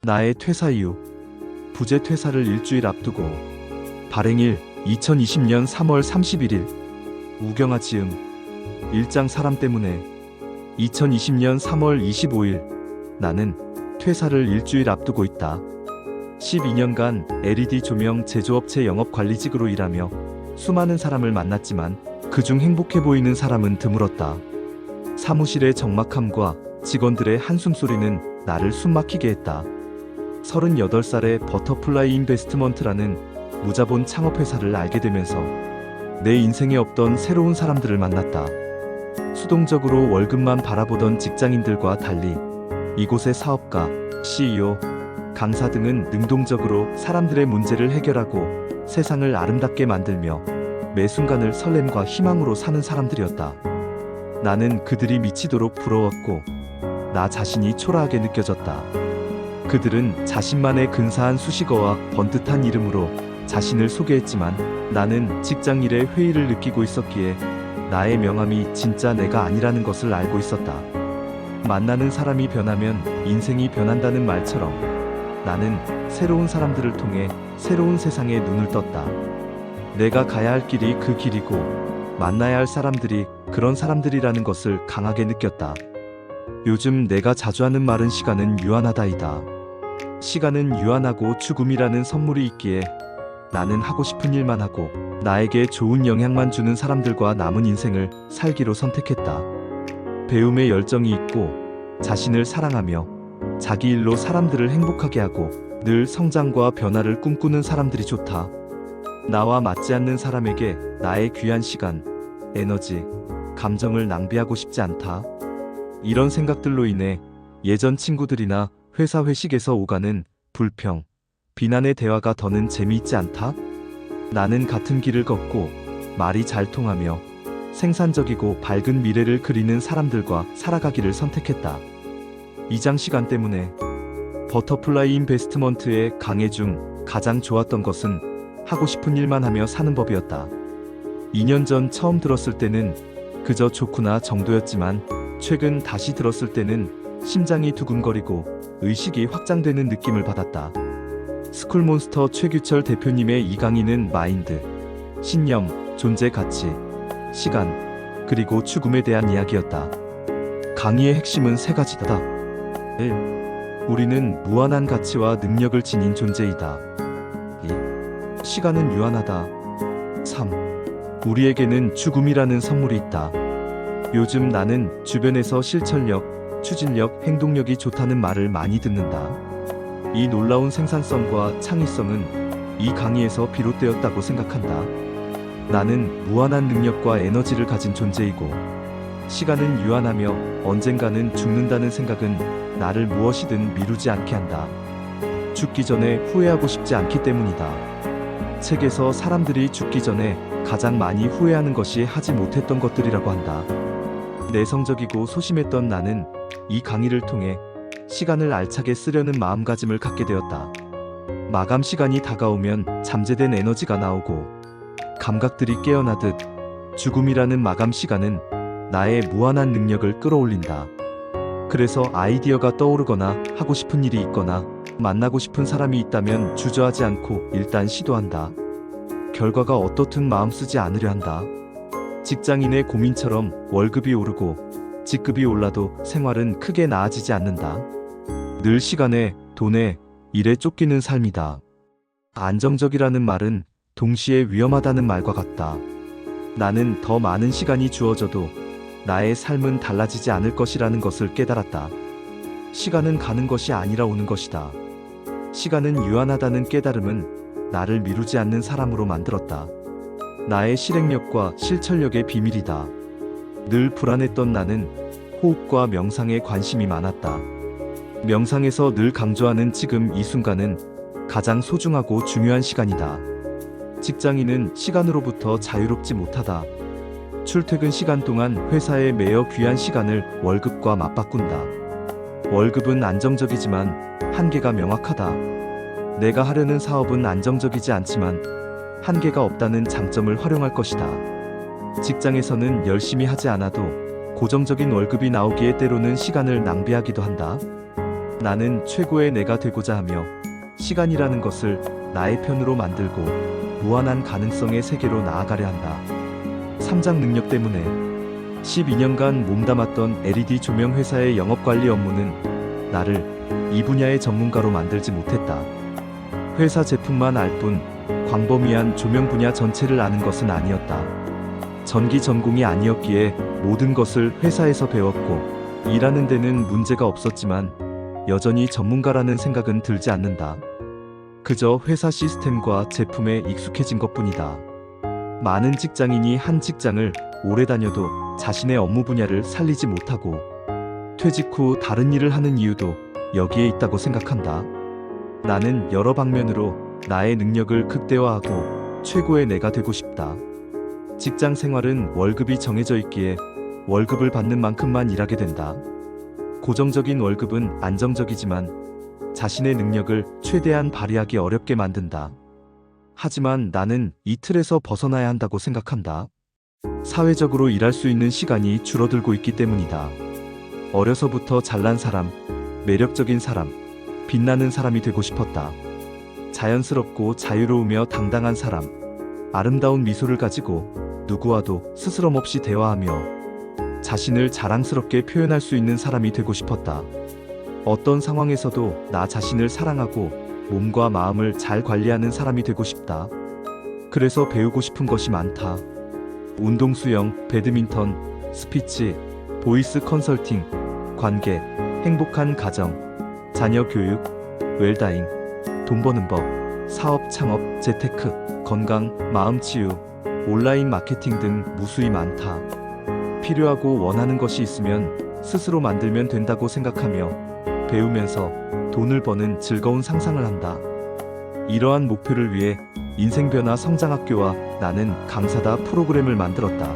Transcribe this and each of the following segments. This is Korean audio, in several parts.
나의 퇴사 이유. 부재 퇴사를 일주일 앞두고 발행일 2020년 3월 31일 우경아 지음 일장 사람 때문에 2020년 3월 25일 나는 퇴사를 일주일 앞두고 있다. 12년간 LED 조명 제조업체 영업관리직으로 일하며 수많은 사람을 만났지만 그중 행복해 보이는 사람은 드물었다. 사무실의 적막함과 직원들의 한숨소리는 나를 숨막히게 했다. 38살에 버터플라이 인베스트먼트라는 무자본 창업회사를 알게 되면서 내 인생에 없던 새로운 사람들을 만났다. 수동적으로 월급만 바라보던 직장인들과 달리 이곳의 사업가, CEO, 강사 등은 능동적으로 사람들의 문제를 해결하고 세상을 아름답게 만들며 매 순간을 설렘과 희망으로 사는 사람들이었다. 나는 그들이 미치도록 부러웠고 나 자신이 초라하게 느껴졌다. 그들은 자신만의 근사한 수식어와 번듯한 이름으로 자신을 소개했지만 나는 직장일에 회의를 느끼고 있었기에 나의 명함이 진짜 내가 아니라는 것을 알고 있었다. 만나는 사람이 변하면 인생이 변한다는 말처럼 나는 새로운 사람들을 통해 새로운 세상에 눈을 떴다. 내가 가야 할 길이 그 길이고 만나야 할 사람들이 그런 사람들이라는 것을 강하게 느꼈다. 요즘 내가 자주 하는 말은 시간은 유한하다이다. 시간은 유한하고 죽음이라는 선물이 있기에 나는 하고 싶은 일만 하고 나에게 좋은 영향만 주는 사람들과 남은 인생을 살기로 선택했다. 배움에 열정이 있고 자신을 사랑하며 자기 일로 사람들을 행복하게 하고 늘 성장과 변화를 꿈꾸는 사람들이 좋다. 나와 맞지 않는 사람에게 나의 귀한 시간, 에너지, 감정을 낭비하고 싶지 않다. 이런 생각들로 인해 예전 친구들이나 회사 회식에서 오가는 불평, 비난의 대화가 더는 재미있지 않다. 나는 같은 길을 걷고 말이 잘 통하며 생산적이고 밝은 미래를 그리는 사람들과 살아가기를 선택했다. 이장 시간 때문에 버터플라이 인베스트먼트의 강의 중 가장 좋았던 것은 하고 싶은 일만 하며 사는 법이었다. 2년 전 처음 들었을 때는 그저 좋구나 정도였지만 최근 다시 들었을 때는 심장이 두근거리고 의식이 확장되는 느낌을 받았다. 스쿨몬스터 최규철 대표님의 이 강의는 마인드, 신념, 존재 가치, 시간, 그리고 죽음에 대한 이야기였다. 강의의 핵심은 세 가지다. 1. 우리는 무한한 가치와 능력을 지닌 존재이다. 2. 시간은 유한하다. 3. 우리에게는 죽음이라는 선물이 있다. 요즘 나는 주변에서 실천력, 추진력, 행동력이 좋다는 말을 많이 듣는다. 이 놀라운 생산성과 창의성은 이 강의에서 비롯되었다고 생각한다. 나는 무한한 능력과 에너지를 가진 존재이고 시간은 유한하며 언젠가는 죽는다는 생각은 나를 무엇이든 미루지 않게 한다. 죽기 전에 후회하고 싶지 않기 때문이다. 책에서 사람들이 죽기 전에 가장 많이 후회하는 것이 하지 못했던 것들이라고 한다. 내성적이고 소심했던 나는 이 강의를 통해 시간을 알차게 쓰려는 마음가짐을 갖게 되었다. 마감 시간이 다가오면 잠재된 에너지가 나오고 감각들이 깨어나듯 죽음이라는 마감 시간은 나의 무한한 능력을 끌어올린다. 그래서 아이디어가 떠오르거나 하고 싶은 일이 있거나 만나고 싶은 사람이 있다면 주저하지 않고 일단 시도한다. 결과가 어떻든 마음 쓰지 않으려 한다. 직장인의 고민처럼 월급이 오르고 직급이 올라도 생활은 크게 나아지지 않는다. 늘 시간에, 돈에, 일에 쫓기는 삶이다. 안정적이라는 말은 동시에 위험하다는 말과 같다. 나는 더 많은 시간이 주어져도 나의 삶은 달라지지 않을 것이라는 것을 깨달았다. 시간은 가는 것이 아니라 오는 것이다. 시간은 유한하다는 깨달음은 나를 미루지 않는 사람으로 만들었다. 나의 실행력과 실천력의 비밀이다. 늘 불안했던 나는 호흡과 명상에 관심이 많았다. 명상에서 늘 강조하는 지금 이 순간은 가장 소중하고 중요한 시간이다. 직장인은 시간으로부터 자유롭지 못하다. 출퇴근 시간 동안 회사에 매여 귀한 시간을 월급과 맞바꾼다. 월급은 안정적이지만 한계가 명확하다. 내가 하려는 사업은 안정적이지 않지만 한계가 없다는 장점을 활용할 것이다. 직장에서는 열심히 하지 않아도 고정적인 월급이 나오기에 때로는 시간을 낭비하기도 한다. 나는 최고의 내가 되고자 하며 시간이라는 것을 나의 편으로 만들고 무한한 가능성의 세계로 나아가려 한다. 삼장 능력 때문에 12년간 몸담았던 LED 조명 회사의 영업관리 업무는 나를 이 분야의 전문가로 만들지 못했다. 회사 제품만 알 뿐 광범위한 조명 분야 전체를 아는 것은 아니었다. 전기 전공이 아니었기에 모든 것을 회사에서 배웠고 일하는 데는 문제가 없었지만 여전히 전문가라는 생각은 들지 않는다. 그저 회사 시스템과 제품에 익숙해진 것뿐이다. 많은 직장인이 한 직장을 오래 다녀도 자신의 업무 분야를 살리지 못하고 퇴직 후 다른 일을 하는 이유도 여기에 있다고 생각한다. 나는 여러 방면으로 나의 능력을 극대화하고 최고의 내가 되고 싶다. 직장 생활은 월급이 정해져 있기에 월급을 받는 만큼만 일하게 된다. 고정적인 월급은 안정적이지만 자신의 능력을 최대한 발휘하기 어렵게 만든다. 하지만 나는 이 틀에서 벗어나야 한다고 생각한다. 사회적으로 일할 수 있는 시간이 줄어들고 있기 때문이다. 어려서부터 잘난 사람, 매력적인 사람, 빛나는 사람이 되고 싶었다. 자연스럽고 자유로우며 당당한 사람, 아름다운 미소를 가지고 누구와도 스스럼 없이 대화하며 자신을 자랑스럽게 표현할 수 있는 사람이 되고 싶었다. 어떤 상황에서도 나 자신을 사랑하고 몸과 마음을 잘 관리하는 사람이 되고 싶다. 그래서 배우고 싶은 것이 많다. 운동 수영, 배드민턴, 스피치, 보이스 컨설팅, 관계, 행복한 가정, 자녀 교육, 웰다잉, 돈 버는 법, 사업 창업, 재테크, 건강, 마음 치유, 온라인 마케팅 등 무수히 많다. 필요하고 원하는 것이 있으면 스스로 만들면 된다고 생각하며 배우면서 돈을 버는 즐거운 상상을 한다. 이러한 목표를 위해 인생변화 성장학교와 나는 강사다 프로그램을 만들었다.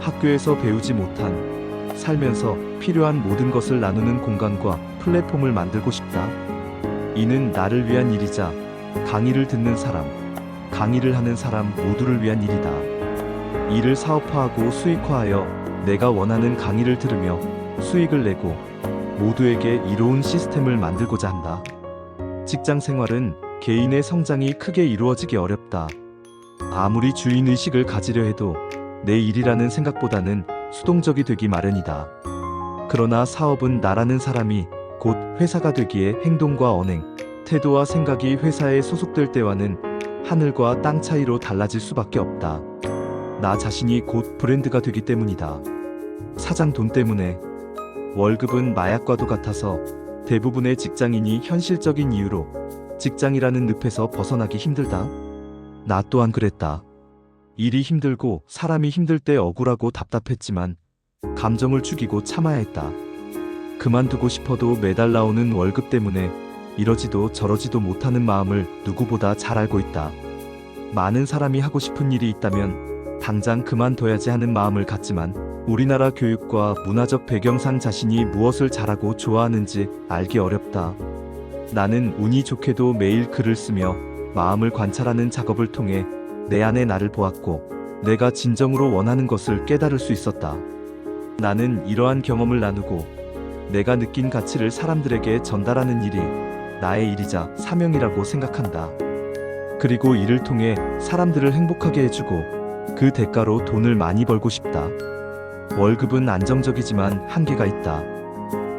학교에서 배우지 못한 살면서 필요한 모든 것을 나누는 공간과 플랫폼을 만들고 싶다. 이는 나를 위한 일이자 강의를 듣는 사람, 강의를 하는 사람 모두를 위한 일이다. 이를 사업화하고 수익화하여 내가 원하는 강의를 들으며 수익을 내고 모두에게 이로운 시스템을 만들고자 한다. 직장 생활은 개인의 성장이 크게 이루어지기 어렵다. 아무리 주인의식을 가지려 해도 내 일이라는 생각보다는 수동적이 되기 마련이다. 그러나 사업은 나라는 사람이 곧 회사가 되기에 행동과 언행, 태도와 생각이 회사에 소속될 때와는 하늘과 땅 차이로 달라질 수밖에 없다. 나 자신이 곧 브랜드가 되기 때문이다. 사장 돈 때문에. 월급은 마약과도 같아서 대부분의 직장인이 현실적인 이유로 직장이라는 늪에서 벗어나기 힘들다. 나 또한 그랬다. 일이 힘들고 사람이 힘들 때 억울하고 답답했지만 감정을 죽이고 참아야 했다. 그만두고 싶어도 매달 나오는 월급 때문에 이러지도 저러지도 못하는 마음을 누구보다 잘 알고 있다. 많은 사람이 하고 싶은 일이 있다면 당장 그만둬야지 하는 마음을 갖지만 우리나라 교육과 문화적 배경상 자신이 무엇을 잘하고 좋아하는지 알기 어렵다. 나는 운이 좋게도 매일 글을 쓰며 마음을 관찰하는 작업을 통해 내 안의 나를 보았고 내가 진정으로 원하는 것을 깨달을 수 있었다. 나는 이러한 경험을 나누고 내가 느낀 가치를 사람들에게 전달하는 일이 나의 일이자 사명이라고 생각한다. 그리고 이를 통해 사람들을 행복하게 해주고 그 대가로 돈을 많이 벌고 싶다. 월급은 안정적이지만 한계가 있다.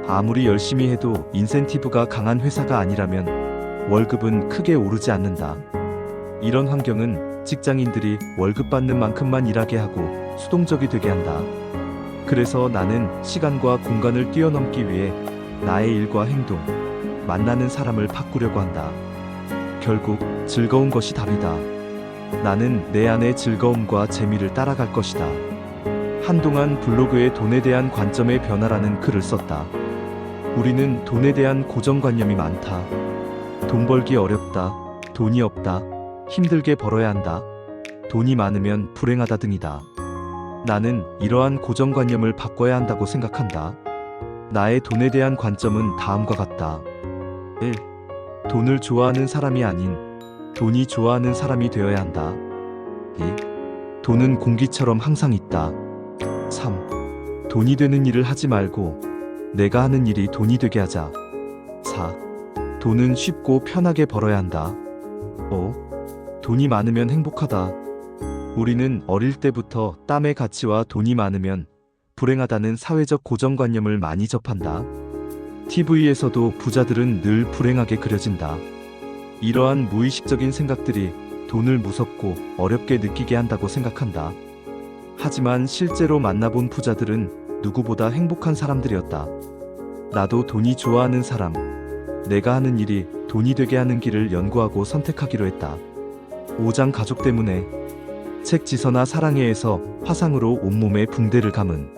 아무리 열심히 해도 인센티브가 강한 회사가 아니라면 월급은 크게 오르지 않는다. 이런 환경은 직장인들이 월급 받는 만큼만 일하게 하고 수동적이 되게 한다. 그래서 나는 시간과 공간을 뛰어넘기 위해 나의 일과 행동, 만나는 사람을 바꾸려고 한다. 결국 즐거운 것이 답이다. 나는 내 안의 즐거움과 재미를 따라갈 것이다. 한동안 블로그에 돈에 대한 관점의 변화라는 글을 썼다. 우리는 돈에 대한 고정관념이 많다. 돈 벌기 어렵다. 돈이 없다. 힘들게 벌어야 한다. 돈이 많으면 불행하다 등이다. 나는 이러한 고정관념을 바꿔야 한다고 생각한다. 나의 돈에 대한 관점은 다음과 같다. 1. 돈을 좋아하는 사람이 아닌 돈이 좋아하는 사람이 되어야 한다. 2. 돈은 공기처럼 항상 있다. 3. 돈이 되는 일을 하지 말고 내가 하는 일이 돈이 되게 하자. 4. 돈은 쉽고 편하게 벌어야 한다. 5. 돈이 많으면 행복하다. 우리는 어릴 때부터 땀의 가치와 돈이 많으면 불행하다는 사회적 고정관념을 많이 접한다. TV에서도 부자들은 늘 불행하게 그려진다. 이러한 무의식적인 생각들이 돈을 무섭고 어렵게 느끼게 한다고 생각한다. 하지만 실제로 만나본 부자들은 누구보다 행복한 사람들이었다. 나도 돈이 좋아하는 사람, 내가 하는 일이 돈이 되게 하는 길을 연구하고 선택하기로 했다. 오장 가족 때문에 책 지선아 사랑해에서 화상으로 온몸에 붕대를 감은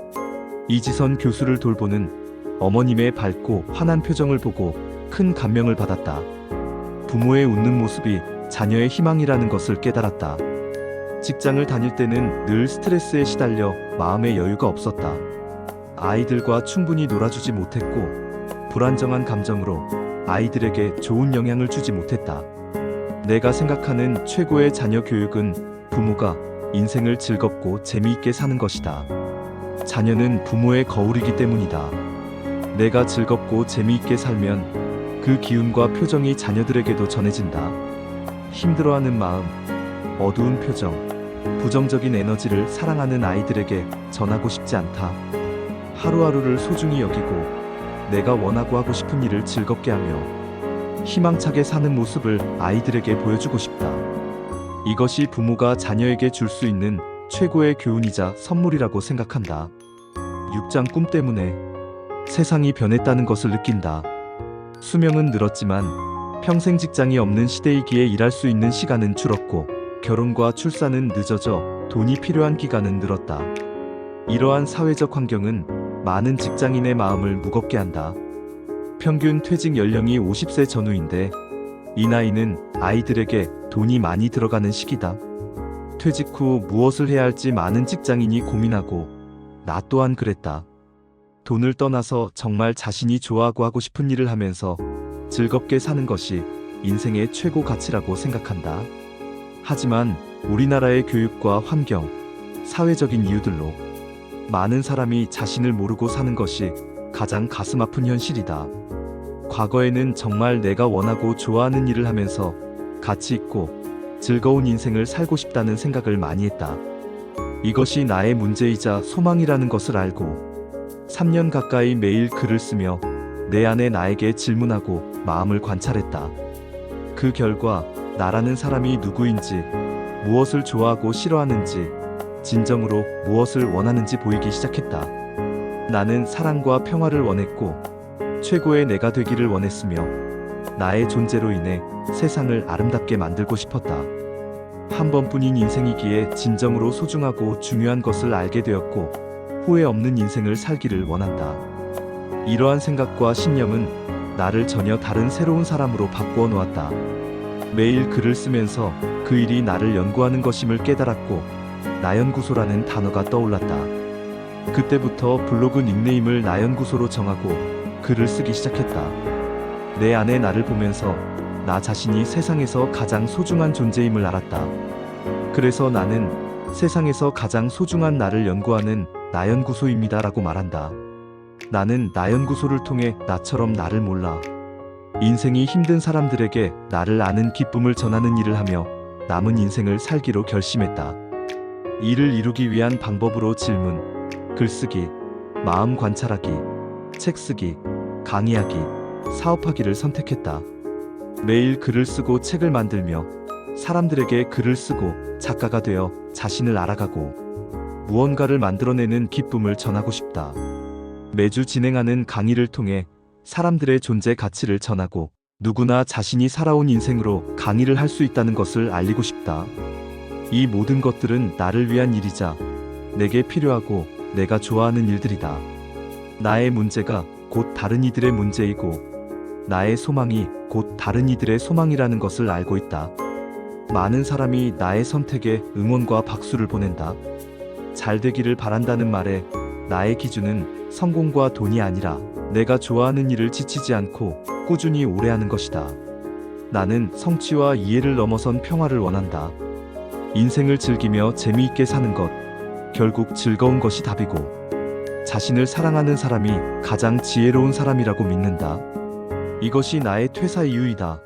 이지선 교수를 돌보는 어머님의 밝고 환한 표정을 보고 큰 감명을 받았다. 부모의 웃는 모습이 자녀의 희망이라는 것을 깨달았다. 직장을 다닐 때는 늘 스트레스에 시달려 마음의 여유가 없었다. 아이들과 충분히 놀아주지 못했고 불안정한 감정으로 아이들에게 좋은 영향을 주지 못했다. 내가 생각하는 최고의 자녀 교육은 부모가 인생을 즐겁고 재미있게 사는 것이다. 자녀는 부모의 거울이기 때문이다. 내가 즐겁고 재미있게 살면 그 기운과 표정이 자녀들에게도 전해진다. 힘들어하는 마음, 어두운 표정, 부정적인 에너지를 사랑하는 아이들에게 전하고 싶지 않다. 하루하루를 소중히 여기고 내가 원하고 하고 싶은 일을 즐겁게 하며 희망차게 사는 모습을 아이들에게 보여주고 싶다. 이것이 부모가 자녀에게 줄 수 있는 최고의 교훈이자 선물이라고 생각한다. 6장 꿈 때문에 세상이 변했다는 것을 느낀다. 수명은 늘었지만 평생 직장이 없는 시대이기에 일할 수 있는 시간은 줄었고 결혼과 출산은 늦어져 돈이 필요한 기간은 늘었다. 이러한 사회적 환경은 많은 직장인의 마음을 무겁게 한다. 평균 퇴직 연령이 50세 전후인데 이 나이는 아이들에게 돈이 많이 들어가는 시기다. 퇴직 후 무엇을 해야 할지 많은 직장인이 고민하고 나 또한 그랬다. 돈을 떠나서 정말 자신이 좋아하고 하고 싶은 일을 하면서 즐겁게 사는 것이 인생의 최고 가치라고 생각한다. 하지만 우리나라의 교육과 환경, 사회적인 이유들로 많은 사람이 자신을 모르고 사는 것이 가장 가슴 아픈 현실이다. 과거에는 정말 내가 원하고 좋아하는 일을 하면서 가치 있고 즐거운 인생을 살고 싶다는 생각을 많이 했다. 이것이 나의 문제이자 소망이라는 것을 알고 3년 가까이 매일 글을 쓰며 내 안에 나에게 질문하고 마음을 관찰했다. 그 결과 나라는 사람이 누구인지, 무엇을 좋아하고 싫어하는지, 진정으로 무엇을 원하는지 보이기 시작했다. 나는 사랑과 평화를 원했고 최고의 내가 되기를 원했으며 나의 존재로 인해 세상을 아름답게 만들고 싶었다. 한 번뿐인 인생이기에 진정으로 소중하고 중요한 것을 알게 되었고 후회 없는 인생을 살기를 원한다. 이러한 생각과 신념은 나를 전혀 다른 새로운 사람으로 바꾸어 놓았다. 매일 글을 쓰면서 그 일이 나를 연구하는 것임을 깨달았고 나연구소라는 단어가 떠올랐다. 그때부터 블로그 닉네임을 나연구소로 정하고 글을 쓰기 시작했다. 내 안의 나를 보면서 나 자신이 세상에서 가장 소중한 존재임을 알았다. 그래서 나는 세상에서 가장 소중한 나를 연구하는 나연구소입니다 라고 말한다. 나는 나연구소를 통해 나처럼 나를 몰라 인생이 힘든 사람들에게 나를 아는 기쁨을 전하는 일을 하며 남은 인생을 살기로 결심했다. 이를 이루기 위한 방법으로 질문, 글쓰기, 마음 관찰하기, 책 쓰기, 강의하기, 사업하기를 선택했다. 매일 글을 쓰고 책을 만들며 사람들에게 글을 쓰고 작가가 되어 자신을 알아가고 무언가를 만들어내는 기쁨을 전하고 싶다. 매주 진행하는 강의를 통해 사람들의 존재 가치를 전하고 누구나 자신이 살아온 인생으로 강의를 할 수 있다는 것을 알리고 싶다. 이 모든 것들은 나를 위한 일이자 내게 필요하고 내가 좋아하는 일들이다. 나의 문제가 곧 다른 이들의 문제이고 나의 소망이 곧 다른 이들의 소망이라는 것을 알고 있다. 많은 사람이 나의 선택에 응원과 박수를 보낸다. 잘 되기를 바란다는 말에 나의 기준은 성공과 돈이 아니라 내가 좋아하는 일을 지치지 않고 꾸준히 오래 하는 것이다. 나는 성취와 이해를 넘어선 평화를 원한다. 인생을 즐기며 재미있게 사는 것, 결국 즐거운 것이 답이고 자신을 사랑하는 사람이 가장 지혜로운 사람이라고 믿는다. 이것이 나의 퇴사 이유이다.